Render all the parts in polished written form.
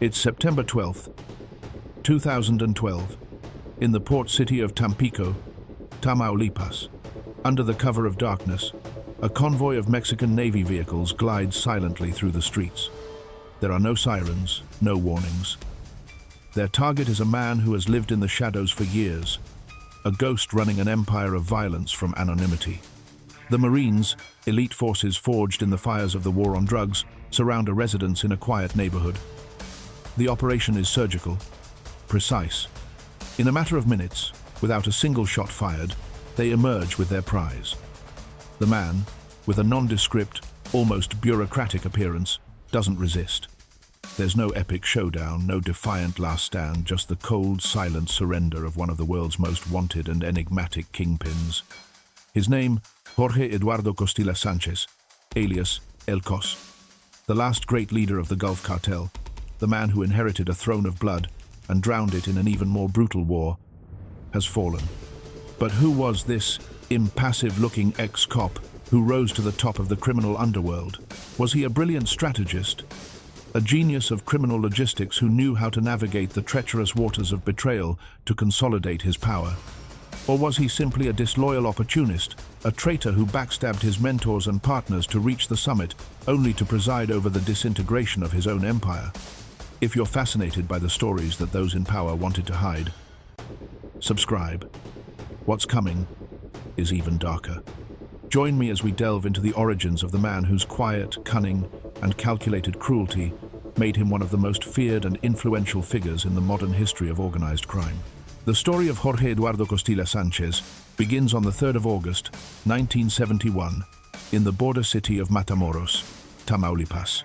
It's September 12th, 2012, in the port city of Tampico, Tamaulipas. Under the cover of darkness, a convoy of Mexican Navy vehicles glides silently through the streets. There are no sirens, no warnings. Their target is a man who has lived in the shadows for years, a ghost running an empire of violence from anonymity. The Marines, elite forces forged in the fires of the war on drugs, surround a residence in a quiet neighborhood. The operation is surgical, precise. In a matter of minutes, without a single shot fired, they emerge with their prize. The man, with a nondescript, almost bureaucratic appearance, doesn't resist. There's no epic showdown, no defiant last stand, just the cold, silent surrender of one of the world's most wanted and enigmatic kingpins. His name, Jorge Eduardo Costilla Sánchez, alias El Coss. The last great leader of the Gulf Cartel, the man who inherited a throne of blood and drowned it in an even more brutal war, has fallen. But who was this impassive-looking ex-cop who rose to the top of the criminal underworld? Was he a brilliant strategist, a genius of criminal logistics who knew how to navigate the treacherous waters of betrayal to consolidate his power? Or was he simply a disloyal opportunist, a traitor who backstabbed his mentors and partners to reach the summit, only to preside over the disintegration of his own empire? If you're fascinated by the stories that those in power wanted to hide, subscribe. What's coming is even darker. Join me as we delve into the origins of the man whose quiet, cunning, and calculated cruelty made him one of the most feared and influential figures in the modern history of organized crime. The story of Jorge Eduardo Costilla Sánchez begins on the 3rd of August, 1971, in the border city of Matamoros, Tamaulipas.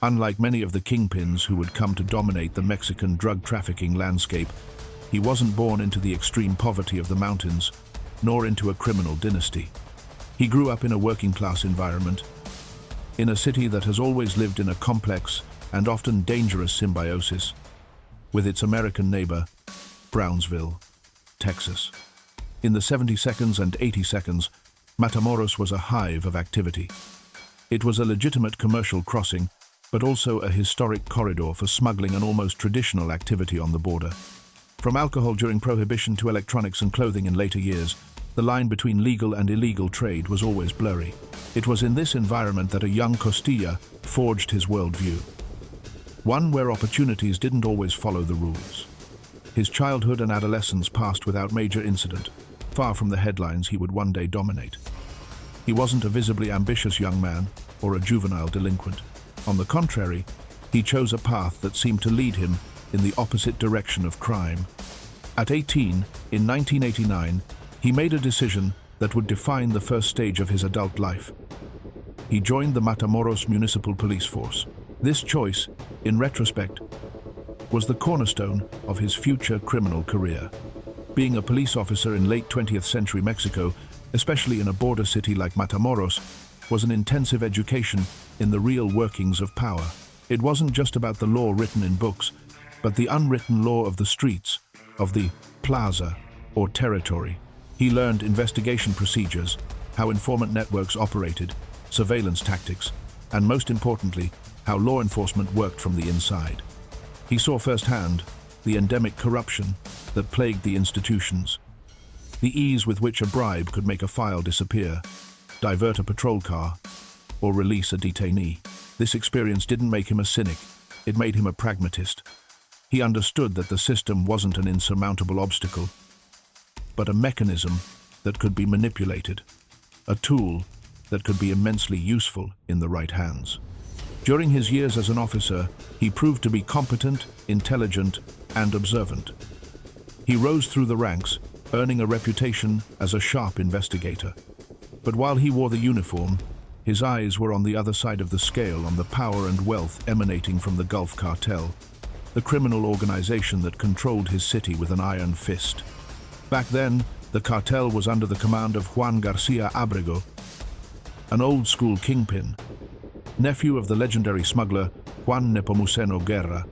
Unlike many of the kingpins who would come to dominate the Mexican drug trafficking landscape, he wasn't born into the extreme poverty of the mountains, nor into a criminal dynasty. He grew up in a working-class environment, in a city that has always lived in a complex and often dangerous symbiosis with its American neighbor, Brownsville, Texas. In the 72nds and 82nds, Matamoros was a hive of activity. It was a legitimate commercial crossing, but also a historic corridor for smuggling and almost traditional activity on the border. From alcohol during Prohibition to electronics and clothing in later years, the line between legal and illegal trade was always blurry. It was in this environment that a young Costilla forged his worldview, one where opportunities didn't always follow the rules. His childhood and adolescence passed without major incident, far from the headlines he would one day dominate. He wasn't a visibly ambitious young man or a juvenile delinquent. On the contrary, he chose a path that seemed to lead him in the opposite direction of crime. At 18, in 1989, he made a decision that would define the first stage of his adult life. He joined the Matamoros Municipal Police Force. This choice, in retrospect, was the cornerstone of his future criminal career. Being a police officer in late 20th century Mexico, especially in a border city like Matamoros, was an intensive education in the real workings of power. It wasn't just about the law written in books, but the unwritten law of the streets, of the plaza or territory. He learned investigation procedures, how informant networks operated, surveillance tactics, and most importantly, how law enforcement worked from the inside. He saw firsthand the endemic corruption that plagued the institutions, the ease with which a bribe could make a file disappear, divert a patrol car, or release a detainee. This experience didn't make him a cynic, it made him a pragmatist. He understood that the system wasn't an insurmountable obstacle, but a mechanism that could be manipulated, a tool that could be immensely useful in the right hands. During his years as an officer, he proved to be competent, intelligent, and observant. He rose through the ranks, earning a reputation as a sharp investigator. But while he wore the uniform, his eyes were on the other side of the scale, on the power and wealth emanating from the Gulf Cartel, the criminal organization that controlled his city with an iron fist. Back then, the cartel was under the command of Juan Garcia Abrego, an old-school kingpin. Nephew of the legendary smuggler Juan Nepomuceno Guerra,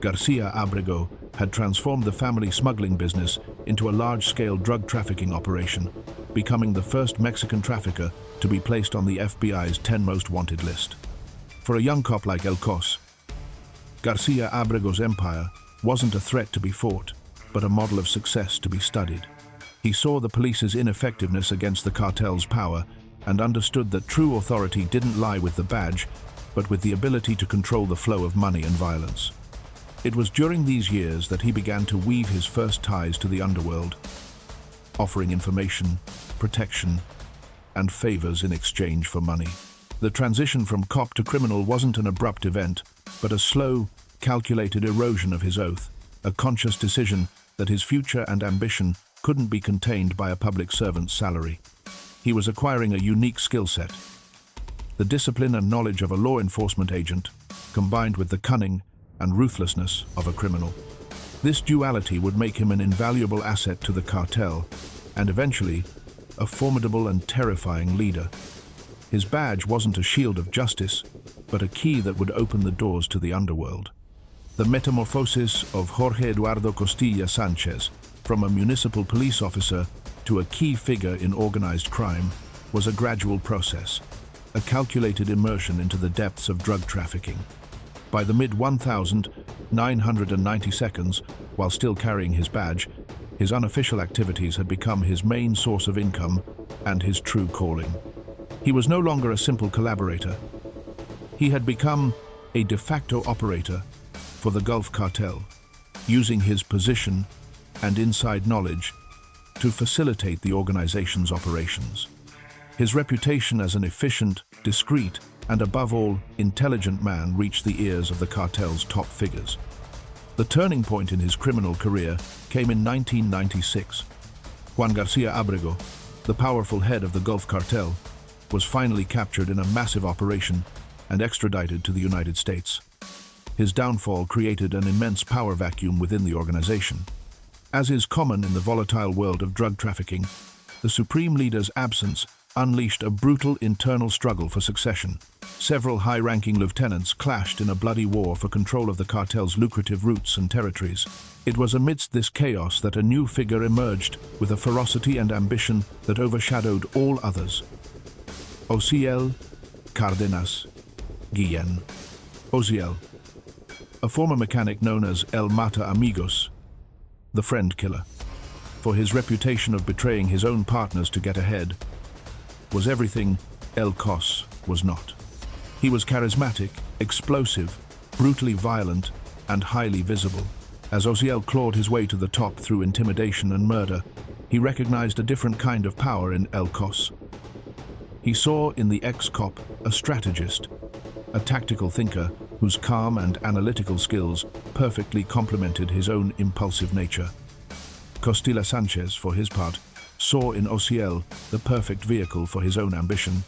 Garcia Abrego had transformed the family smuggling business into a large-scale drug trafficking operation, becoming the first Mexican trafficker to be placed on the FBI's 10 most wanted list. For a young cop like El Coss, Garcia Abrego's empire wasn't a threat to be fought, but a model of success to be studied. He saw the police's ineffectiveness against the cartel's power and understood that true authority didn't lie with the badge, but with the ability to control the flow of money and violence. It was during these years that he began to weave his first ties to the underworld, offering information, protection, and favors in exchange for money. The transition from cop to criminal wasn't an abrupt event, but a slow, calculated erosion of his oath, a conscious decision that his future and ambition couldn't be contained by a public servant's salary. He was acquiring a unique skill set. The discipline and knowledge of a law enforcement agent, combined with the cunning and ruthlessness of a criminal. This duality would make him an invaluable asset to the cartel, and eventually, a formidable and terrifying leader. His badge wasn't a shield of justice, but a key that would open the doors to the underworld. The metamorphosis of Jorge Eduardo Costilla Sánchez, from a municipal police officer to a key figure in organized crime, was a gradual process, a calculated immersion into the depths of drug trafficking. By the mid-1992, while still carrying his badge, his unofficial activities had become his main source of income and his true calling. He was no longer a simple collaborator. He had become a de facto operator for the Gulf Cartel, using his position and inside knowledge to facilitate the organization's operations. His reputation as an efficient, discreet, and above all, intelligent man reached the ears of the cartel's top figures. The turning point in his criminal career came in 1996. Juan Garcia Abrego, the powerful head of the Gulf Cartel, was finally captured in a massive operation and extradited to the United States. His downfall created an immense power vacuum within the organization. As is common in the volatile world of drug trafficking, the supreme leader's absence unleashed a brutal internal struggle for succession. Several high-ranking lieutenants clashed in a bloody war for control of the cartel's lucrative routes and territories. It was amidst this chaos that a new figure emerged with a ferocity and ambition that overshadowed all others. Osiel Cárdenas Guillén. Osiel, a former mechanic known as El Mata Amigos, the friend killer, for his reputation of betraying his own partners to get ahead, was everything El Coss was not. He was charismatic, explosive, brutally violent, and highly visible. As Osiel clawed his way to the top through intimidation and murder, he recognized a different kind of power in El Coss. He saw in the ex-cop a strategist, a tactical thinker whose calm and analytical skills perfectly complemented his own impulsive nature. Costilla Sánchez, for his part, saw in Osiel the perfect vehicle for his own ambition.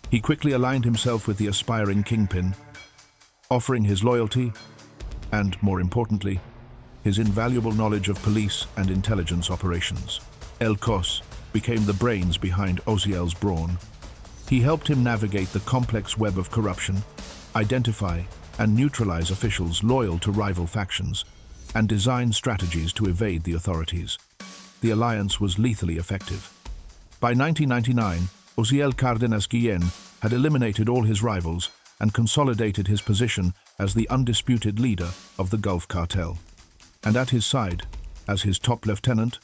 He quickly aligned himself with the aspiring kingpin, offering his loyalty and, more importantly, his invaluable knowledge of police and intelligence operations. El Coss became the brains behind Osiel's brawn. He helped him navigate the complex web of corruption, identify and neutralize officials loyal to rival factions, and design strategies to evade the authorities. The alliance was lethally effective. By 1999, Osiel Cárdenas Guillén had eliminated all his rivals and consolidated his position as the undisputed leader of the Gulf Cartel. And at his side, as his top lieutenant,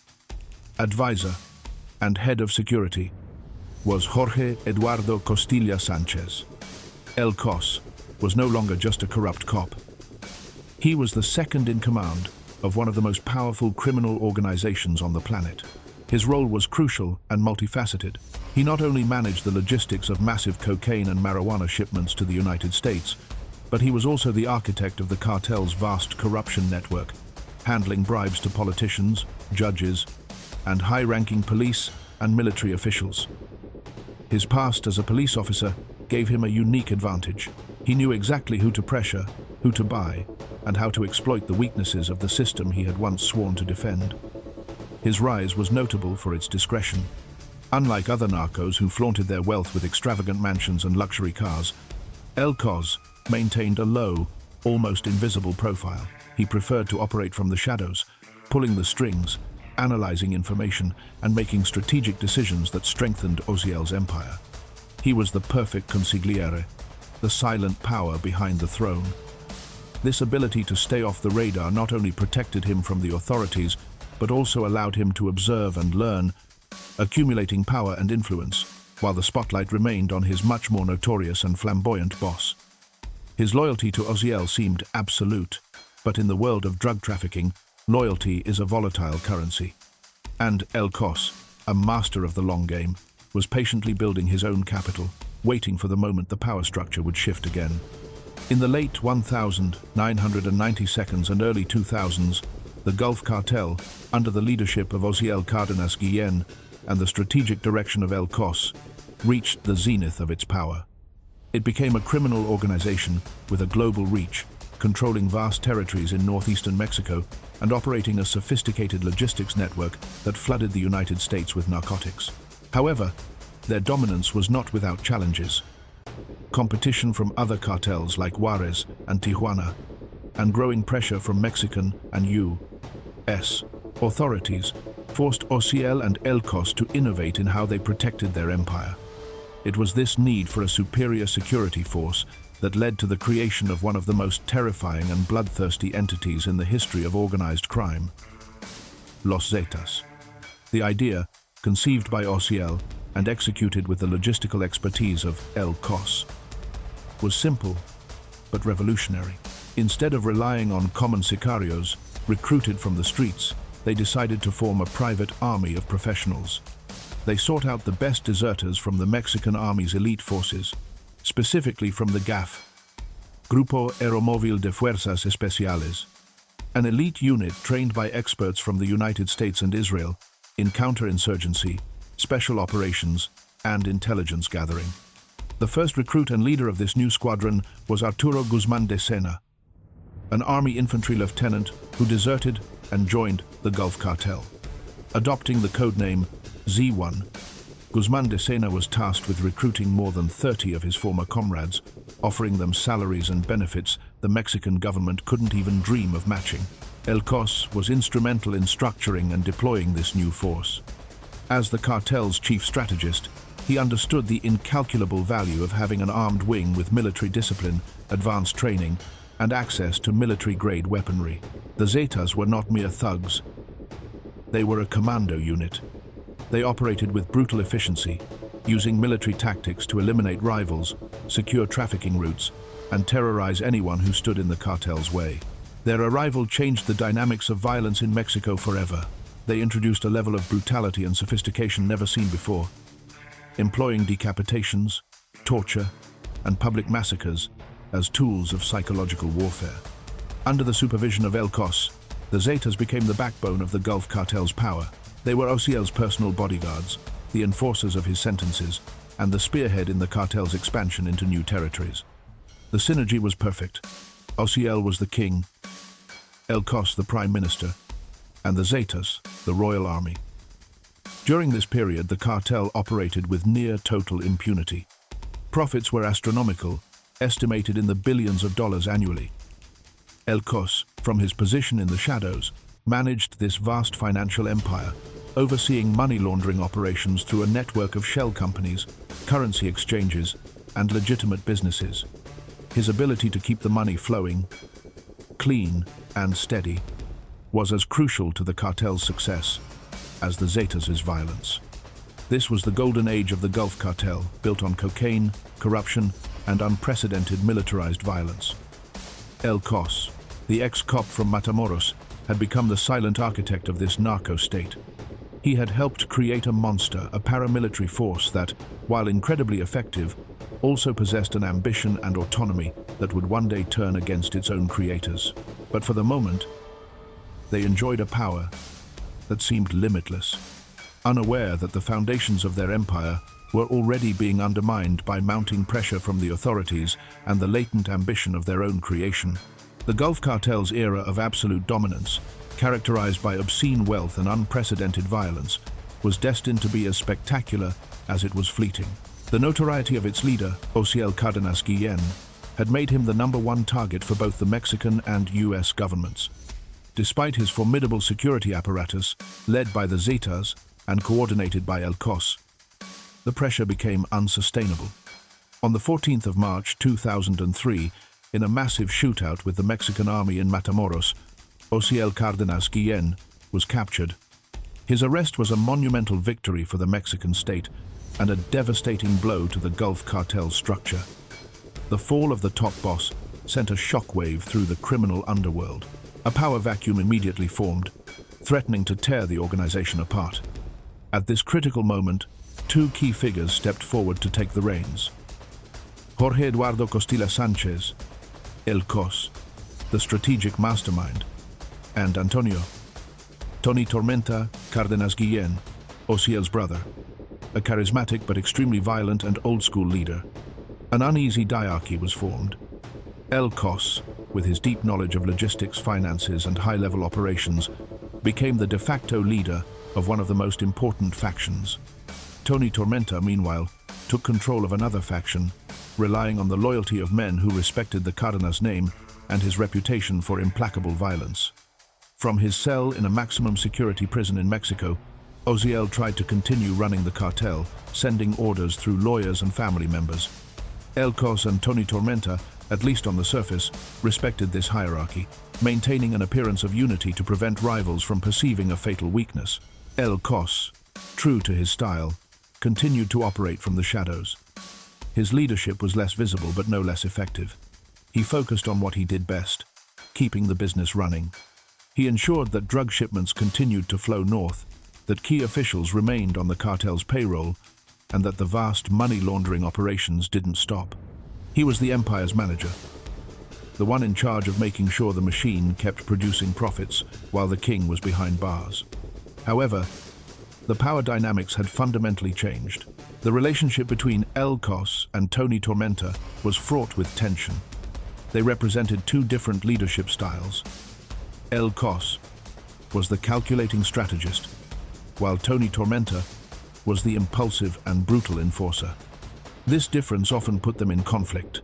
advisor, and head of security, was Jorge Eduardo Costilla Sánchez. El Coss was no longer just a corrupt cop. He was the second in command of one of the most powerful criminal organizations on the planet. His role was crucial and multifaceted. He not only managed the logistics of massive cocaine and marijuana shipments to the United States, but he was also the architect of the cartel's vast corruption network, handling bribes to politicians, judges, and high-ranking police and military officials. His past as a police officer gave him a unique advantage. He knew exactly who to pressure, who to buy, and how to exploit the weaknesses of the system he had once sworn to defend. His rise was notable for its discretion. Unlike other narcos who flaunted their wealth with extravagant mansions and luxury cars, El Coss maintained a low, almost invisible profile. He preferred to operate from the shadows, pulling the strings, analyzing information, and making strategic decisions that strengthened Osiel's empire. He was the perfect consigliere, the silent power behind the throne. This ability to stay off the radar not only protected him from the authorities, but also allowed him to observe and learn, accumulating power and influence, while the spotlight remained on his much more notorious and flamboyant boss. His loyalty to Oziel seemed absolute, but in the world of drug trafficking, loyalty is a volatile currency. And Coss, a master of the long game, was patiently building his own capital, waiting for the moment the power structure would shift again. In the late 1992s and early 2000s, the Gulf Cartel, under the leadership of Oziel Cardenas Guillen and the strategic direction of Coss, reached the zenith of its power. It became a criminal organization with a global reach, controlling vast territories in northeastern Mexico and operating a sophisticated logistics network that flooded the United States with narcotics. However, their dominance was not without challenges. Competition from other cartels like Juarez and Tijuana, and growing pressure from Mexican and U.S. authorities forced Oziel and Coss to innovate in how they protected their empire. It was this need for a superior security force that led to the creation of one of the most terrifying and bloodthirsty entities in the history of organized crime, Los Zetas. The idea, conceived by Oziel and executed with the logistical expertise of Coss, was simple but revolutionary. Instead of relying on common sicarios recruited from the streets, they decided to form a private army of professionals. They sought out the best deserters from the Mexican Army's elite forces, specifically from the GAF, Grupo Aeromóvil de Fuerzas Especiales, an elite unit trained by experts from the United States and Israel in counterinsurgency, special operations, and intelligence gathering. The first recruit and leader of this new squadron was Arturo Guzmán de Sena, an Army infantry lieutenant who deserted and joined the Gulf Cartel. Adopting the codename Z1, Guzmán de Sena was tasked with recruiting more than 30 of his former comrades, offering them salaries and benefits the Mexican government couldn't even dream of matching. Coss was instrumental in structuring and deploying this new force. As the cartel's chief strategist, he understood the incalculable value of having an armed wing with military discipline, advanced training, and access to military-grade weaponry. The Zetas were not mere thugs. They were a commando unit. They operated with brutal efficiency, using military tactics to eliminate rivals, secure trafficking routes, and terrorize anyone who stood in the cartel's way. Their arrival changed the dynamics of violence in Mexico forever. They introduced a level of brutality and sophistication never seen before, employing decapitations, torture, and public massacres as tools of psychological warfare. Under the supervision of Coss, the Zetas became the backbone of the Gulf Cartel's power. They were Oziel's personal bodyguards, the enforcers of his sentences, and the spearhead in the cartel's expansion into new territories. The synergy was perfect. Oziel was the king, Coss the prime minister, and the Zetas the royal army. During this period, the cartel operated with near total impunity. Profits were astronomical, estimated in the billions of dollars annually. Coss, from his position in the shadows, managed this vast financial empire, overseeing money laundering operations through a network of shell companies, currency exchanges, and legitimate businesses. His ability to keep the money flowing, clean and steady, was as crucial to the cartel's success as the Zetas' violence. This was the golden age of the Gulf Cartel, built on cocaine, corruption, and unprecedented militarized violence. Coss, the ex-cop from Matamoros, had become the silent architect of this narco-state. He had helped create a monster, a paramilitary force that, while incredibly effective, also possessed an ambition and autonomy that would one day turn against its own creators. But for the moment, they enjoyed a power that seemed limitless, unaware that the foundations of their empire were already being undermined by mounting pressure from the authorities and the latent ambition of their own creation. The Gulf Cartel's era of absolute dominance, characterized by obscene wealth and unprecedented violence, was destined to be as spectacular as it was fleeting. The notoriety of its leader, Oziel Cardenas Guillen, had made him the #1 target for both the Mexican and U.S. governments. Despite his formidable security apparatus, led by the Zetas and coordinated by Coss, the pressure became unsustainable. On the 14th of March 2003, In a massive shootout with the Mexican army in Matamoros, Osiel Cárdenas Guillén was captured. His arrest was a monumental victory for the Mexican state and a devastating blow to the Gulf Cartel structure. The fall of the top boss sent a shockwave through the criminal underworld. A power vacuum immediately formed, threatening to tear the organization apart. At this critical moment, two key figures stepped forward to take the reins. Jorge Eduardo Costilla Sánchez, El Coss, the strategic mastermind, and Antonio, Tony Tormenta Cárdenas Guillén, Osiel's brother, a charismatic but extremely violent and old-school leader. An uneasy diarchy was formed. El Coss, with his deep knowledge of logistics, finances, and high-level operations, became the de facto leader of one of the most important factions. Tony Tormenta, meanwhile, took control of another faction, relying on the loyalty of men who respected the Cárdenas name and his reputation for implacable violence. From his cell in a maximum security prison in Mexico, Osiel tried to continue running the cartel, sending orders through lawyers and family members. El Coss and Tony Tormenta, at least on the surface, respected this hierarchy, maintaining an appearance of unity to prevent rivals from perceiving a fatal weakness. El Coss, true to his style, continued to operate from the shadows. His leadership was less visible but no less effective. He focused on what he did best, keeping the business running. He ensured that drug shipments continued to flow north, that key officials remained on the cartel's payroll, and that the vast money laundering operations didn't stop. He was the empire's manager, the one in charge of making sure the machine kept producing profits while the king was behind bars. However, the power dynamics had fundamentally changed. The relationship between El Coss and Tony Tormenta was fraught with tension. They represented two different leadership styles. El Coss was the calculating strategist, while Tony Tormenta was the impulsive and brutal enforcer. This difference often put them in conflict,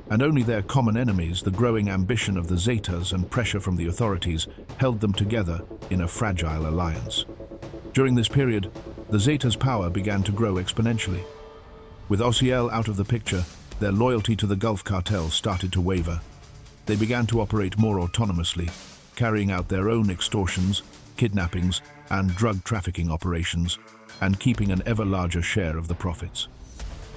and only their common enemies, the growing ambition of the Zetas and pressure from the authorities, held them together in a fragile alliance. During this period, the Zetas' power began to grow exponentially. With Osiel out of the picture, their loyalty to the Gulf Cartel started to waver. They began to operate more autonomously, carrying out their own extortions, kidnappings, and drug trafficking operations, and keeping an ever larger share of the profits.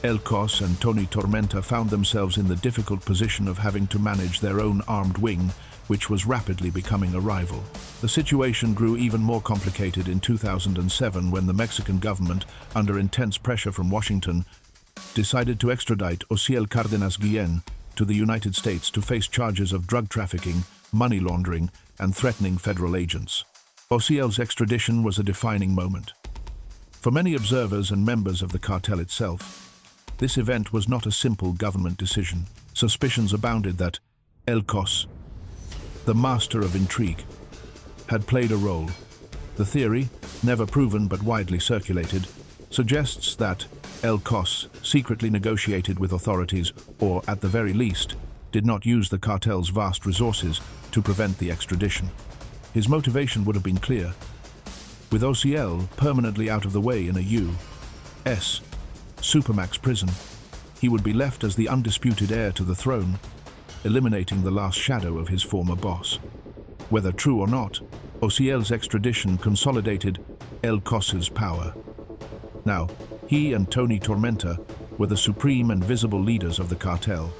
El Coss and Tony Tormenta found themselves in the difficult position of having to manage their own armed wing, which was rapidly becoming a rival. The situation grew even more complicated in 2007 when the Mexican government, under intense pressure from Washington, decided to extradite Osiel Cárdenas Guillén to the United States to face charges of drug trafficking, money laundering, and threatening federal agents. Osiel's extradition was a defining moment. For many observers and members of the cartel itself, this event was not a simple government decision. Suspicions abounded that El Coss, the master of intrigue, had played a role. The theory, never proven but widely circulated, suggests that El Coss secretly negotiated with authorities or, at the very least, did not use the cartel's vast resources to prevent the extradition. His motivation would have been clear. With Osiel permanently out of the way in a U.S. Supermax prison, he would be left as the undisputed heir to the throne, eliminating the last shadow of his former boss. Whether true or not, Osiel's extradition consolidated El Coss's power. Now, he and Tony Tormenta were the supreme and visible leaders of the cartel.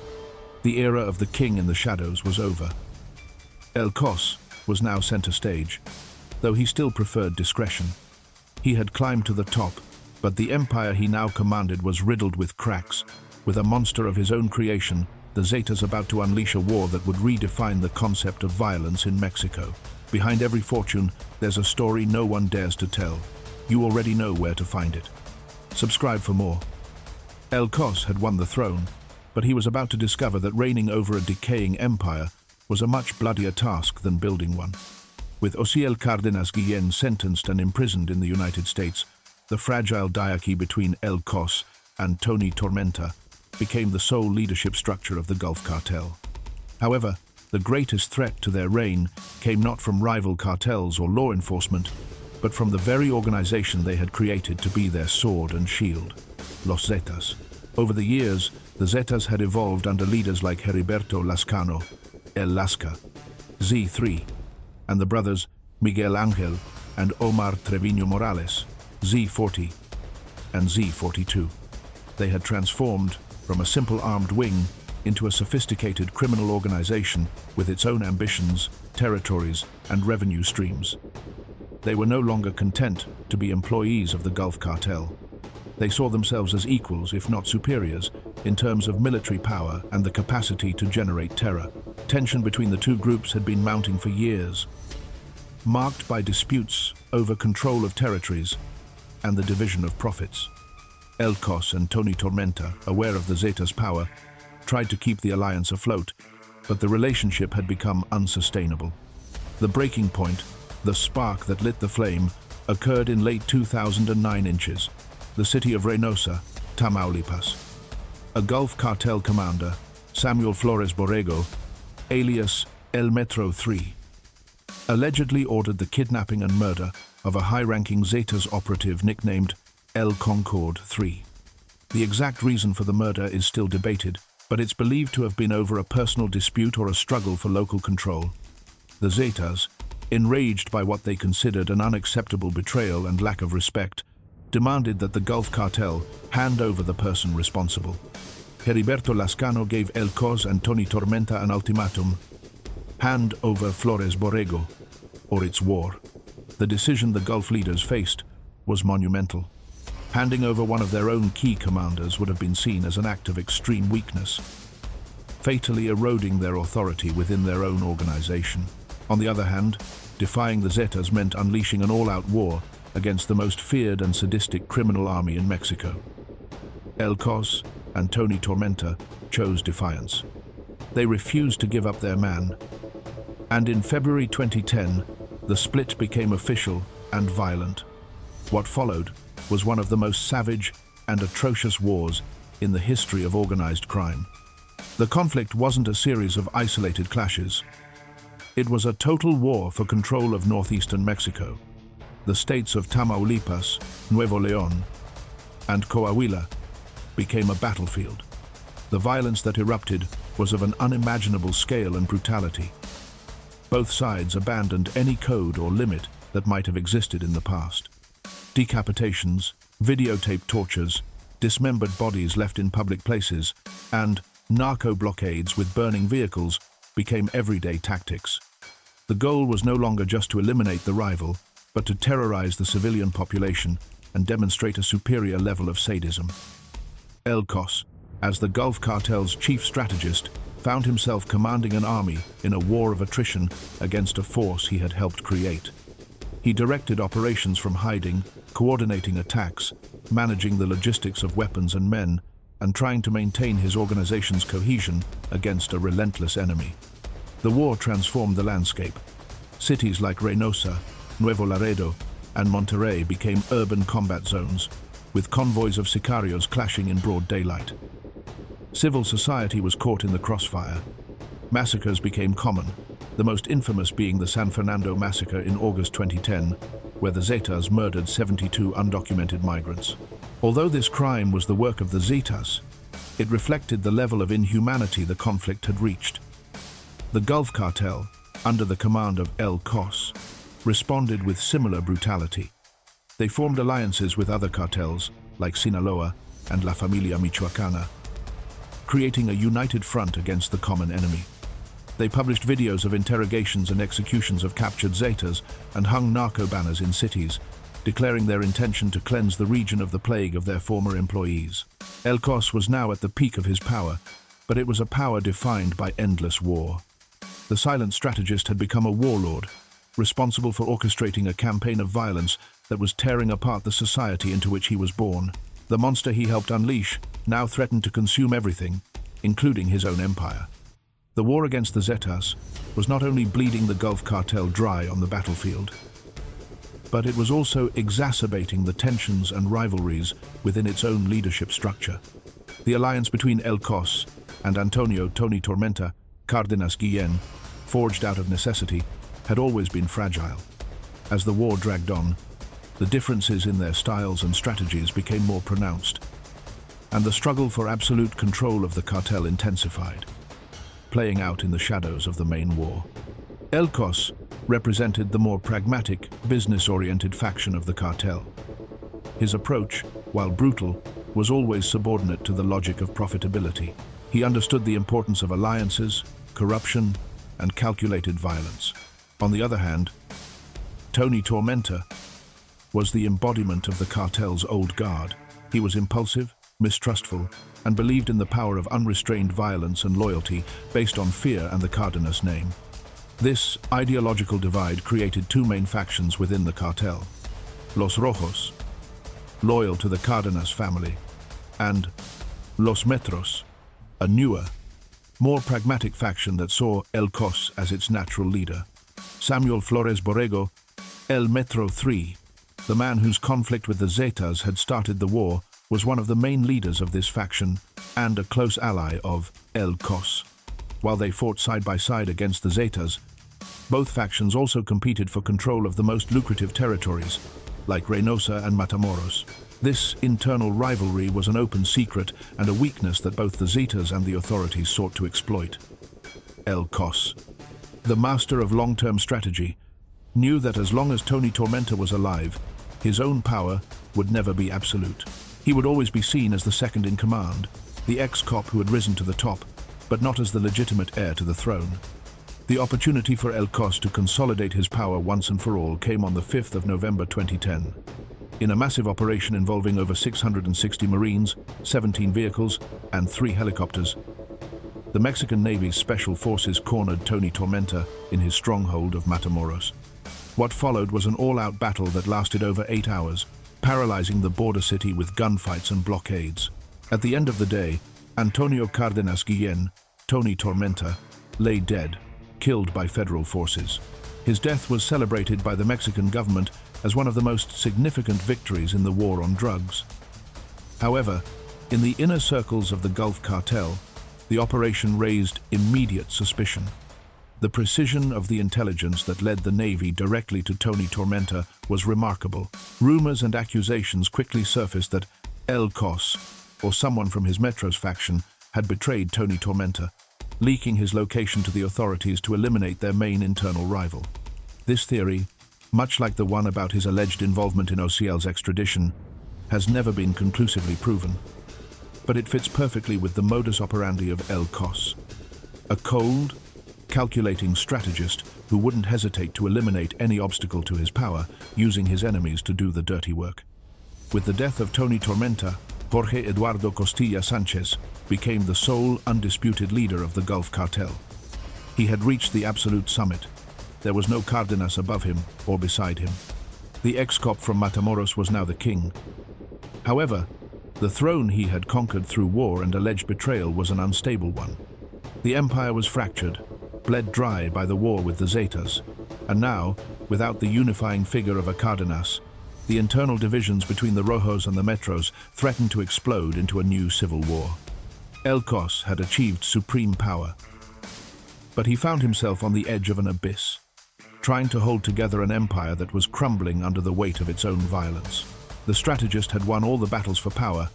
The era of the king in the shadows was over. El Coss was now center stage, though he still preferred discretion. He had climbed to the top, but the empire he now commanded was riddled with cracks. With a monster of his own creation, the Zetas about to unleash a war that would redefine the concept of violence in Mexico. Behind every fortune, there's a story no one dares to tell. You already know where to find it. Subscribe for more. El Coss had won the throne, but he was about to discover that reigning over a decaying empire was a much bloodier task than building one. With Osiel Cárdenas Guillén sentenced and imprisoned in the United States, the fragile diarchy between El Coss and Tony Tormenta became the sole leadership structure of the Gulf Cartel. However, the greatest threat to their reign came not from rival cartels or law enforcement, but from the very organization they had created to be their sword and shield, Los Zetas. Over the years, the Zetas had evolved under leaders like Heriberto Lascano, El Lasca, Z3, and the brothers Miguel Angel and Omar Treviño Morales, Z40 and Z42. They had transformed from a simple armed wing into a sophisticated criminal organization with its own ambitions, territories, and revenue streams. They were no longer content to be employees of the Gulf Cartel. They saw themselves as equals, if not superiors, in terms of military power and the capacity to generate terror. Tension between the two groups had been mounting for years, marked by disputes over control of territories and the division of profits. El Coss and Tony Tormenta, aware of the Zetas' power, tried to keep the alliance afloat, but the relationship had become unsustainable. The breaking point, the spark that lit the flame, occurred in late 2009, the city of Reynosa, Tamaulipas. A Gulf Cartel commander, Samuel Flores Borrego, alias El Metro 3, allegedly ordered the kidnapping and murder of a high-ranking Zetas operative nicknamed El Concorde 3. The exact reason for the murder is still debated, but it's believed to have been over a personal dispute or a struggle for local control. The Zetas, enraged by what they considered an unacceptable betrayal and lack of respect, demanded that the Gulf Cartel hand over the person responsible. Heriberto Lascano gave El Coss and Tony Tormenta an ultimatum: hand over Flores Borrego, or it's war. The decision the Gulf leaders faced was monumental. Handing over one of their own key commanders would have been seen as an act of extreme weakness, fatally eroding their authority within their own organization. On the other hand, defying the Zetas meant unleashing an all-out war against the most feared and sadistic criminal army in Mexico. El Coss and Tony Tormenta chose defiance. They refused to give up their man, and in February 2010, the split became official and violent. What followed was one of the most savage and atrocious wars in the history of organized crime. The conflict wasn't a series of isolated clashes. It was a total war for control of northeastern Mexico. The states of Tamaulipas, Nuevo León, and Coahuila became a battlefield. The violence that erupted was of an unimaginable scale and brutality. Both sides abandoned any code or limit that might have existed in the past. Decapitations, videotaped tortures, dismembered bodies left in public places, and narco-blockades with burning vehicles became everyday tactics. The goal was no longer just to eliminate the rival, but to terrorize the civilian population and demonstrate a superior level of sadism. El Coss, as the Gulf Cartel's chief strategist, found himself commanding an army in a war of attrition against a force he had helped create. He directed operations from hiding, coordinating attacks, managing the logistics of weapons and men, and trying to maintain his organization's cohesion against a relentless enemy. The war transformed the landscape. Cities like Reynosa, Nuevo Laredo, and Monterrey became urban combat zones, with convoys of sicarios clashing in broad daylight. Civil society was caught in the crossfire. Massacres became common, the most infamous being the San Fernando massacre in August 2010, where the Zetas murdered 72 undocumented migrants. Although this crime was the work of the Zetas, it reflected the level of inhumanity the conflict had reached. The Gulf Cartel, under the command of El Coss, responded with similar brutality. They formed alliances with other cartels, like Sinaloa and La Familia Michoacana, creating a united front against the common enemy. They published videos of interrogations and executions of captured Zetas and hung narco banners in cities, declaring their intention to cleanse the region of the plague of their former employees. El Coss was now at the peak of his power, but it was a power defined by endless war. The silent strategist had become a warlord, responsible for orchestrating a campaign of violence that was tearing apart the society into which he was born. The monster he helped unleash now threatened to consume everything, including his own empire. The war against the Zetas was not only bleeding the Gulf Cartel dry on the battlefield, but it was also exacerbating the tensions and rivalries within its own leadership structure. The alliance between El Coss and Antonio "Tony" Tormenta Cardenas Guillen, forged out of necessity, had always been fragile. As the war dragged on, the differences in their styles and strategies became more pronounced. and the struggle for absolute control of the cartel intensified, playing out in the shadows of the main war. El Coss represented the more pragmatic, business-oriented faction of the cartel. His approach, while brutal, was always subordinate to the logic of profitability. He understood the importance of alliances, corruption, and calculated violence. On the other hand, Tony Tormenta was the embodiment of the cartel's old guard. He was impulsive, mistrustful, and believed in the power of unrestrained violence and loyalty based on fear and the Cardenas name. This ideological divide created two main factions within the cartel: Los Rojos, loyal to the Cardenas family, and Los Metros, a newer, more pragmatic faction that saw El Coss as its natural leader. Samuel Flores Borrego, El Metro III, the man whose conflict with the Zetas had started the war, was one of the main leaders of this faction and a close ally of El Coss. While they fought side by side against the Zetas, both factions also competed for control of the most lucrative territories, like Reynosa and Matamoros. This internal rivalry was an open secret and a weakness that both the Zetas and the authorities sought to exploit. El Coss, the master of long-term strategy, knew that as long as Tony Tormenta was alive, his own power would never be absolute. He would always be seen as the second in command, the ex-cop who had risen to the top, but not as the legitimate heir to the throne. The opportunity for El Coss to consolidate his power once and for all came on the 5th of November 2010. In a massive operation involving over 660 Marines, 17 vehicles, and 3 helicopters, the Mexican Navy's special forces cornered Tony Tormenta in his stronghold of Matamoros. What followed was an all-out battle that lasted over 8 hours, paralyzing the border city with gunfights and blockades. At the end of the day, Antonio Cardenas Guillen, Tony Tormenta, lay dead, killed by federal forces. His death was celebrated by the Mexican government as one of the most significant victories in the war on drugs. However, in the inner circles of the Gulf Cartel, the operation raised immediate suspicion. The precision of the intelligence that led the Navy directly to Tony Tormenta was remarkable. Rumors and accusations quickly surfaced that El Coss, or someone from his Metros faction, had betrayed Tony Tormenta, leaking his location to the authorities to eliminate their main internal rival. This theory, much like the one about his alleged involvement in OCL's extradition, has never been conclusively proven. But it fits perfectly with the modus operandi of El Coss, a cold, calculating strategist who wouldn't hesitate to eliminate any obstacle to his power, using his enemies to do the dirty work. With the death of Tony Tormenta, Jorge Eduardo Costilla Sánchez became the sole undisputed leader of the Gulf Cartel. He had reached the absolute summit. There was no Cardenas above him or beside him. The ex-cop from Matamoros was now the king. However, the throne he had conquered through war and alleged betrayal was an unstable one. The empire was fractured, bled dry by the war with the Zetas, and now, without the unifying figure of a Cardenas, the internal divisions between the Rojos and the Metros threatened to explode into a new civil war. El Coss had achieved supreme power, but he found himself on the edge of an abyss, trying to hold together an empire that was crumbling under the weight of its own violence. The strategist had won all the battles for power,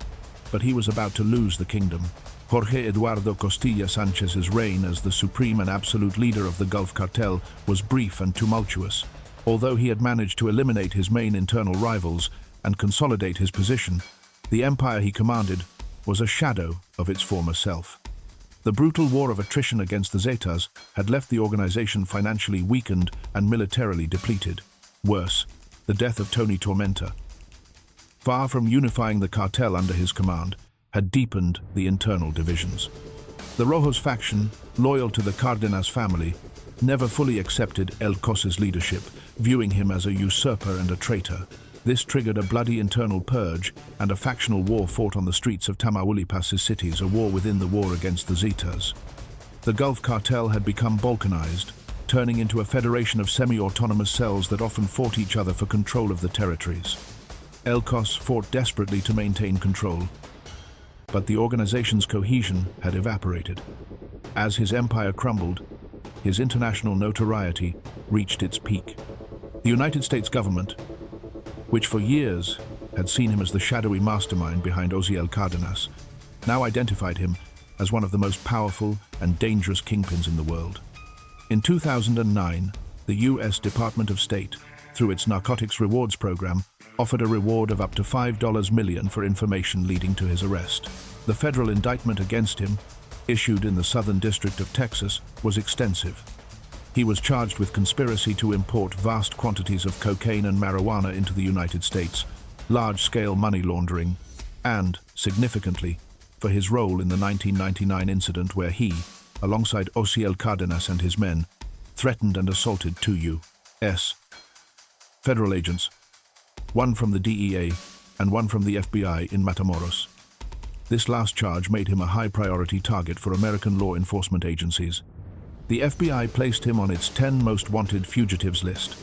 but he was about to lose the kingdom. Jorge Eduardo Costilla Sánchez's reign as the supreme and absolute leader of the Gulf Cartel was brief and tumultuous. Although he had managed to eliminate his main internal rivals and consolidate his position, the empire he commanded was a shadow of its former self. The brutal war of attrition against the Zetas had left the organization financially weakened and militarily depleted. Worse, the death of Tony Tormenta, far from unifying the cartel under his command, had deepened the internal divisions. The Rojos faction, loyal to the Cardenas family, never fully accepted El Coss's leadership, viewing him as a usurper and a traitor. This triggered a bloody internal purge and a factional war fought on the streets of Tamaulipas' cities, a war within the war against the Zetas. The Gulf Cartel had become balkanized, turning into a federation of semi-autonomous cells that often fought each other for control of the territories. El Coss fought desperately to maintain control, but the organization's cohesion had evaporated. As his empire crumbled, his international notoriety reached its peak. The United States government, which for years had seen him as the shadowy mastermind behind OCL Cardenas, now identified him as one of the most powerful and dangerous kingpins in the world. In 2009, the U.S. Department of State, through its Narcotics Rewards Program, offered a reward of up to $5 million for information leading to his arrest. The federal indictment against him, issued in the Southern District of Texas, was extensive. He was charged with conspiracy to import vast quantities of cocaine and marijuana into the United States, large-scale money laundering, and, significantly, for his role in the 1999 incident where he, alongside Osiel Cardenas and his men, threatened and assaulted two U.S. federal agents, one from the DEA and one from the FBI in Matamoros. This last charge made him a high-priority target for American law enforcement agencies. The FBI placed him on its 10 most wanted fugitives list,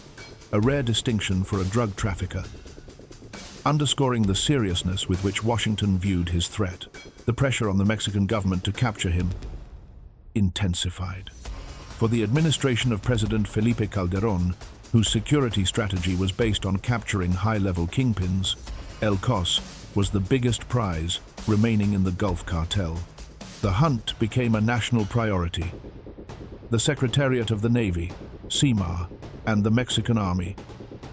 a rare distinction for a drug trafficker. Underscoring the seriousness with which Washington viewed his threat, the pressure on the Mexican government to capture him intensified. For the administration of President Felipe Calderón, whose security strategy was based on capturing high-level kingpins, El Coss was the biggest prize remaining in the Gulf Cartel. The hunt became a national priority. The Secretariat of the Navy, CMAR, and the Mexican Army,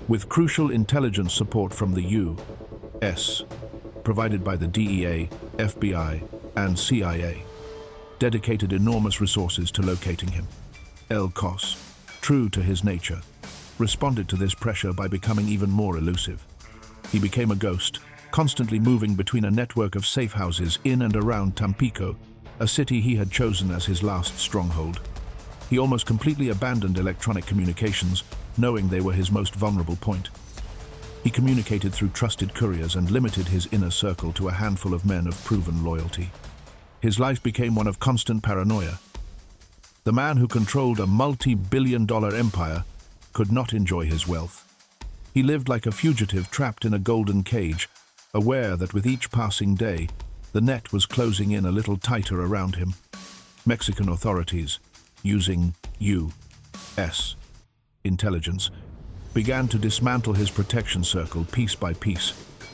with crucial intelligence support from the U.S., provided by the DEA, FBI, and CIA, dedicated enormous resources to locating him. El Coss, true to his nature, responded to this pressure by becoming even more elusive. He became a ghost, constantly moving between a network of safe houses in and around Tampico, a city he had chosen as his last stronghold. He almost completely abandoned electronic communications, knowing they were his most vulnerable point. He communicated through trusted couriers and limited his inner circle to a handful of men of proven loyalty. His life became one of constant paranoia. The man who controlled a multi-billion-dollar empire could not enjoy his wealth. He lived like a fugitive trapped in a golden cage, aware that with each passing day, the net was closing in a little tighter around him. Mexican authorities, using U.S. intelligence, began to dismantle his protection circle piece by piece.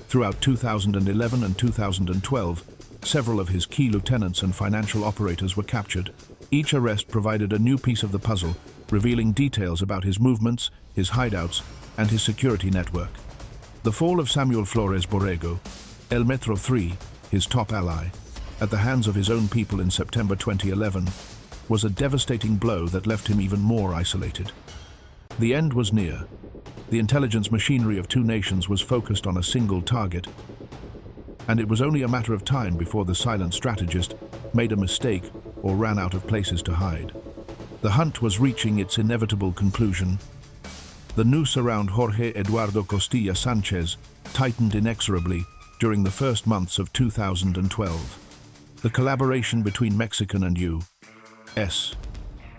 Throughout 2011 and 2012, several of his key lieutenants and financial operators were captured. Each arrest provided a new piece of the puzzle, revealing details about his movements, his hideouts, and his security network. The fall of Samuel Flores Borrego, El Metro III, his top ally, at the hands of his own people in September 2011, was a devastating blow that left him even more isolated. The end was near. The intelligence machinery of two nations was focused on a single target, and it was only a matter of time before the silent strategist made a mistake or ran out of places to hide. The hunt was reaching its inevitable conclusion. The noose around Jorge Eduardo Costilla Sánchez tightened inexorably during the first months of 2012. The collaboration between Mexican and U.S.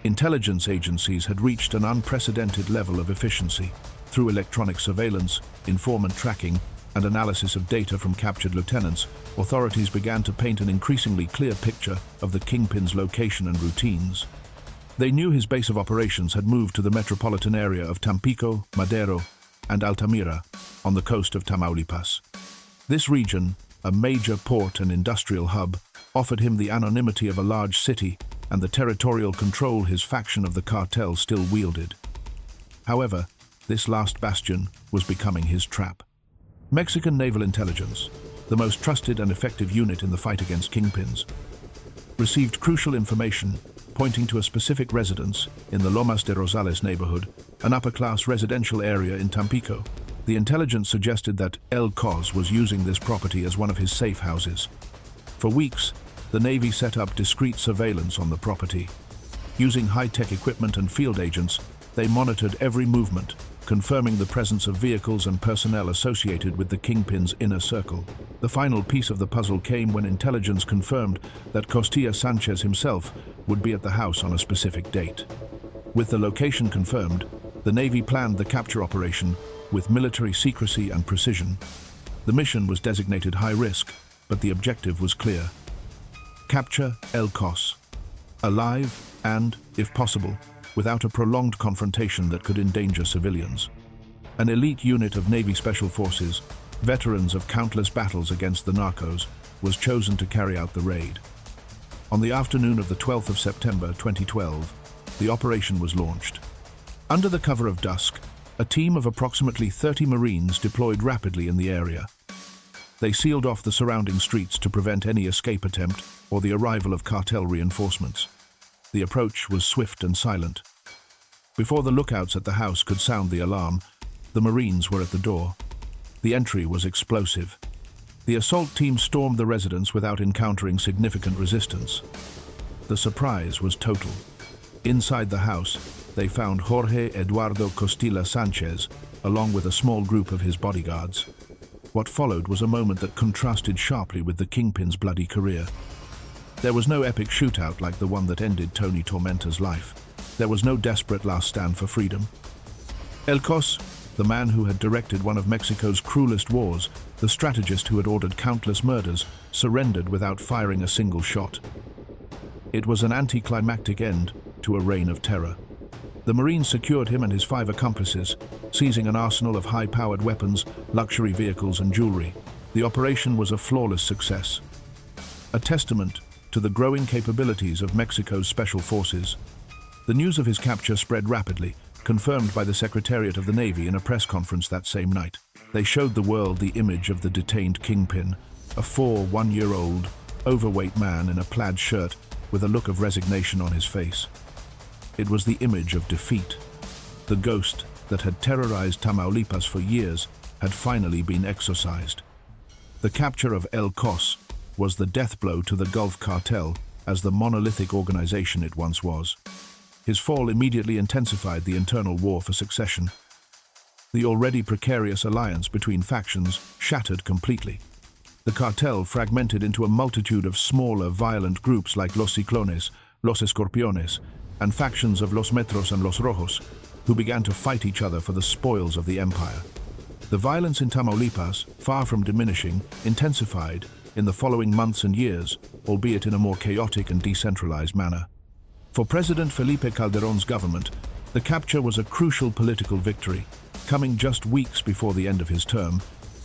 intelligence agencies had reached an unprecedented level of efficiency. Through electronic surveillance, informant tracking, and analysis of data from captured lieutenants, authorities began to paint an increasingly clear picture of the kingpin's location and routines. They knew his base of operations had moved to the metropolitan area of Tampico, Madero, and Altamira on the coast of Tamaulipas. This region, a major port and industrial hub, offered him the anonymity of a large city and the territorial control his faction of the cartel still wielded. However, this last bastion was becoming his trap. Mexican naval intelligence, the most trusted and effective unit in the fight against kingpins, received crucial information pointing to a specific residence in the Lomas de Rosales neighborhood, an upper-class residential area in Tampico. The intelligence suggested that El Coss was using this property as one of his safe houses. For weeks, the Navy set up discreet surveillance on the property. Using high-tech equipment and field agents, they monitored every movement, confirming the presence of vehicles and personnel associated with the kingpin's inner circle. The final piece of the puzzle came when intelligence confirmed that Costilla Sánchez himself would be at the house on a specific date. With the location confirmed, the Navy planned the capture operation with military secrecy and precision. The mission was designated high risk, but the objective was clear. Capture El Coss, alive and, if possible, without a prolonged confrontation that could endanger civilians. An elite unit of Navy Special Forces, veterans of countless battles against the narcos, was chosen to carry out the raid. On the afternoon of the 12th of September 2012, the operation was launched. Under the cover of dusk, a team of approximately 30 Marines deployed rapidly in the area. They sealed off the surrounding streets to prevent any escape attempt or the arrival of cartel reinforcements. The approach was swift and silent. Before the lookouts at the house could sound the alarm, the Marines were at the door. The entry was explosive. The assault team stormed the residence without encountering significant resistance. The surprise was total. Inside the house, they found Jorge Eduardo Costilla Sánchez, along with a small group of his bodyguards. What followed was a moment that contrasted sharply with the kingpin's bloody career. There was no epic shootout like the one that ended Tony Tormenta's life. There was no desperate last stand for freedom. Coss, the man who had directed one of Mexico's cruelest wars, the strategist who had ordered countless murders, surrendered without firing a single shot. It was an anticlimactic end to a reign of terror. The Marines secured him and his 5 accomplices, seizing an arsenal of high-powered weapons, luxury vehicles, and jewelry. The operation was a flawless success, a testament to the growing capabilities of Mexico's special forces. The news of his capture spread rapidly, confirmed by the Secretariat of the Navy in a press conference that same night. They showed the world the image of the detained kingpin, a 1-year-old, overweight man in a plaid shirt with a look of resignation on his face. It was the image of defeat. The ghost that had terrorized Tamaulipas for years had finally been exorcised. The capture of Coss was the death blow to the Gulf Cartel as the monolithic organization it once was. His fall immediately intensified the internal war for succession. The already precarious alliance between factions shattered completely. The cartel fragmented into a multitude of smaller, violent groups like Los Ciclones, Los Escorpiones, and factions of Los Metros and Los Rojos, who began to fight each other for the spoils of the empire. The violence in Tamaulipas, far from diminishing, intensified in the following months and years, albeit in a more chaotic and decentralized manner. For President Felipe Calderón's government, the capture was a crucial political victory, coming just weeks before the end of his term,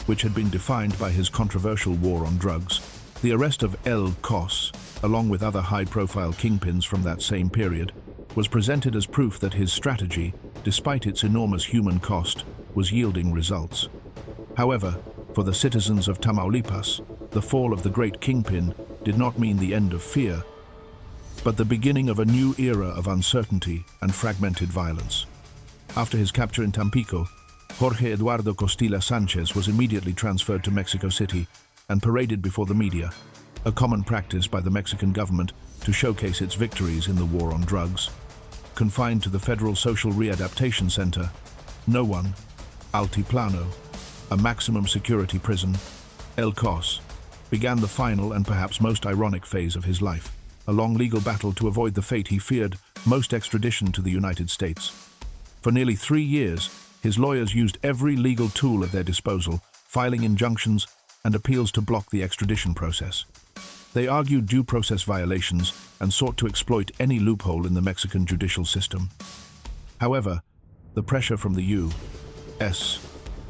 which had been defined by his controversial war on drugs. The arrest of Coss, along with other high-profile kingpins from that same period, was presented as proof that his strategy, despite its enormous human cost, was yielding results. However, for the citizens of Tamaulipas, the fall of the great kingpin did not mean the end of fear, but the beginning of a new era of uncertainty and fragmented violence. After his capture in Tampico, Jorge Eduardo Costilla Sánchez was immediately transferred to Mexico City and paraded before the media, a common practice by the Mexican government to showcase its victories in the war on drugs. Confined to the Federal Social Readaptation Center, Altiplano, a maximum security prison, Coss began the final and perhaps most ironic phase of his life, a long legal battle to avoid the fate he feared most: extradition to the United States. For nearly 3 years, his lawyers used every legal tool at their disposal, filing injunctions and appeals to block the extradition process. They argued due process violations and sought to exploit any loophole in the Mexican judicial system. However, the pressure from the U.S.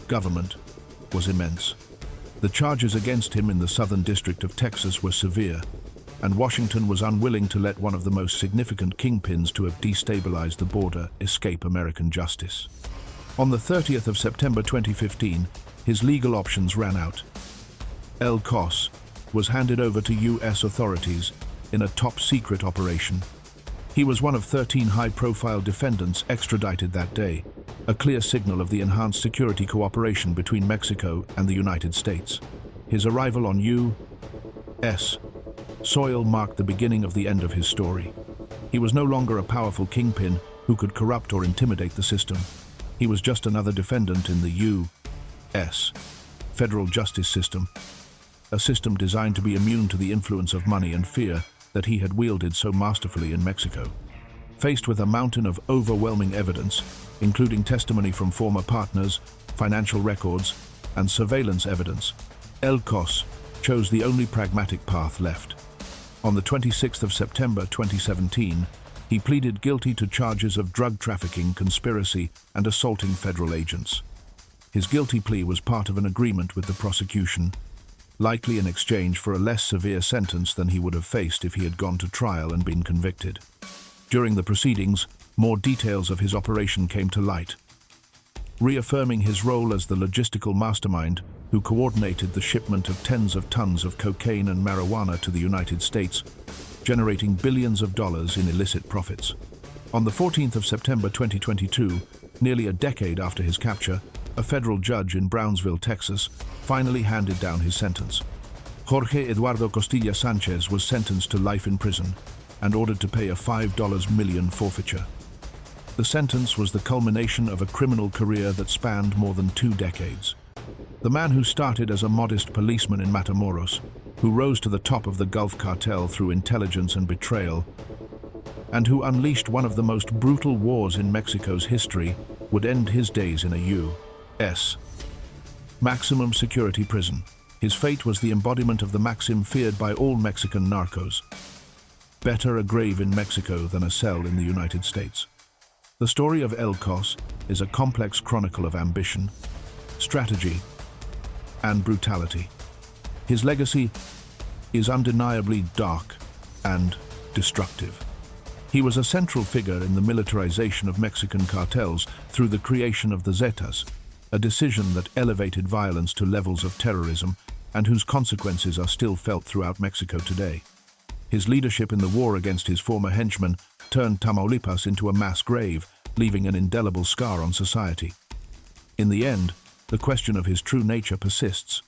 government was immense. The charges against him in the Southern District of Texas were severe, and Washington was unwilling to let one of the most significant kingpins to have destabilized the border escape American justice. On the 30th of September 2015, his legal options ran out. Coss was handed over to U.S. authorities in a top-secret operation. He was one of 13 high-profile defendants extradited that day, a clear signal of the enhanced security cooperation between Mexico and the United States. His arrival on U.S. soil marked the beginning of the end of his story. He was no longer a powerful kingpin who could corrupt or intimidate the system. He was just another defendant in the U.S. federal justice system, a system designed to be immune to the influence of money and fear that he had wielded so masterfully in Mexico. Faced with a mountain of overwhelming evidence, including testimony from former partners, financial records, and surveillance evidence, Coss chose the only pragmatic path left. On the 26th of September 2017, he pleaded guilty to charges of drug trafficking, conspiracy, and assaulting federal agents. His guilty plea was part of an agreement with the prosecution likely in exchange for a less severe sentence than he would have faced if he had gone to trial and been convicted. During the proceedings, more details of his operation came to light, reaffirming his role as the logistical mastermind who coordinated the shipment of tens of tons of cocaine and marijuana to the United States, generating billions of dollars in illicit profits. On the 14th of September 2022, nearly a decade after his capture, a federal judge in Brownsville, Texas, finally handed down his sentence. Jorge Eduardo Costilla Sánchez was sentenced to life in prison and ordered to pay a $5 million forfeiture. The sentence was the culmination of a criminal career that spanned more than 2 decades. The man who started as a modest policeman in Matamoros, who rose to the top of the Gulf Cartel through intelligence and betrayal, and who unleashed one of the most brutal wars in Mexico's history, would end his days in a U.S. maximum security prison. His fate was the embodiment of the maxim feared by all Mexican narcos: better a grave in Mexico than a cell in the United States. The story of El Coss is a complex chronicle of ambition, strategy, and brutality. His legacy is undeniably dark and destructive. He was a central figure in the militarization of Mexican cartels through the creation of the Zetas, a decision that elevated violence to levels of terrorism and whose consequences are still felt throughout Mexico today. His leadership in the war against his former henchmen turned Tamaulipas into a mass grave, leaving an indelible scar on society. In the end, the question of his true nature persists.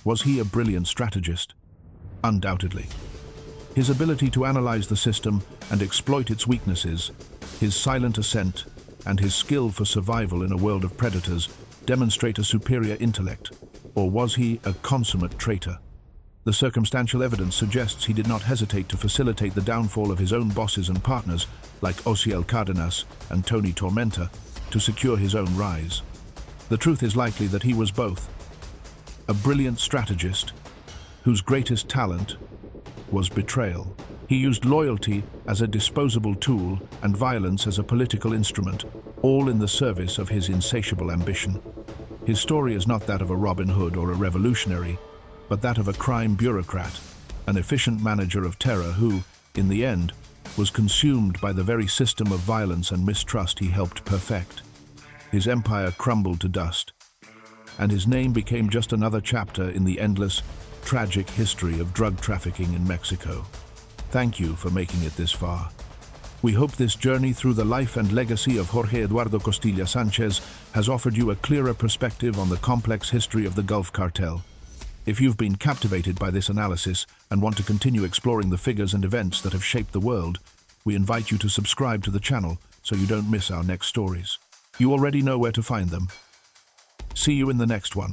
Was he a brilliant strategist? Undoubtedly. His ability to analyze the system and exploit its weaknesses, his silent assent, and his skill for survival in a world of predators demonstrate a superior intellect. Or was he a consummate traitor? The circumstantial evidence suggests he did not hesitate to facilitate the downfall of his own bosses and partners, like Osiel Cardenas and Tony Tormenta, to secure his own rise. The truth is likely that he was both: a brilliant strategist whose greatest talent was betrayal. He used loyalty as a disposable tool and violence as a political instrument, all in the service of his insatiable ambition. His story is not that of a Robin Hood or a revolutionary, but that of a crime bureaucrat, an efficient manager of terror who, in the end, was consumed by the very system of violence and mistrust he helped perfect. His empire crumbled to dust, and his name became just another chapter in the endless, tragic history of drug trafficking in Mexico. Thank you for making it this far. We hope this journey through the life and legacy of Jorge Eduardo Costilla Sánchez has offered you a clearer perspective on the complex history of the Gulf Cartel. If you've been captivated by this analysis and want to continue exploring the figures and events that have shaped the world, we invite you to subscribe to the channel so you don't miss our next stories. You already know where to find them. See you in the next one.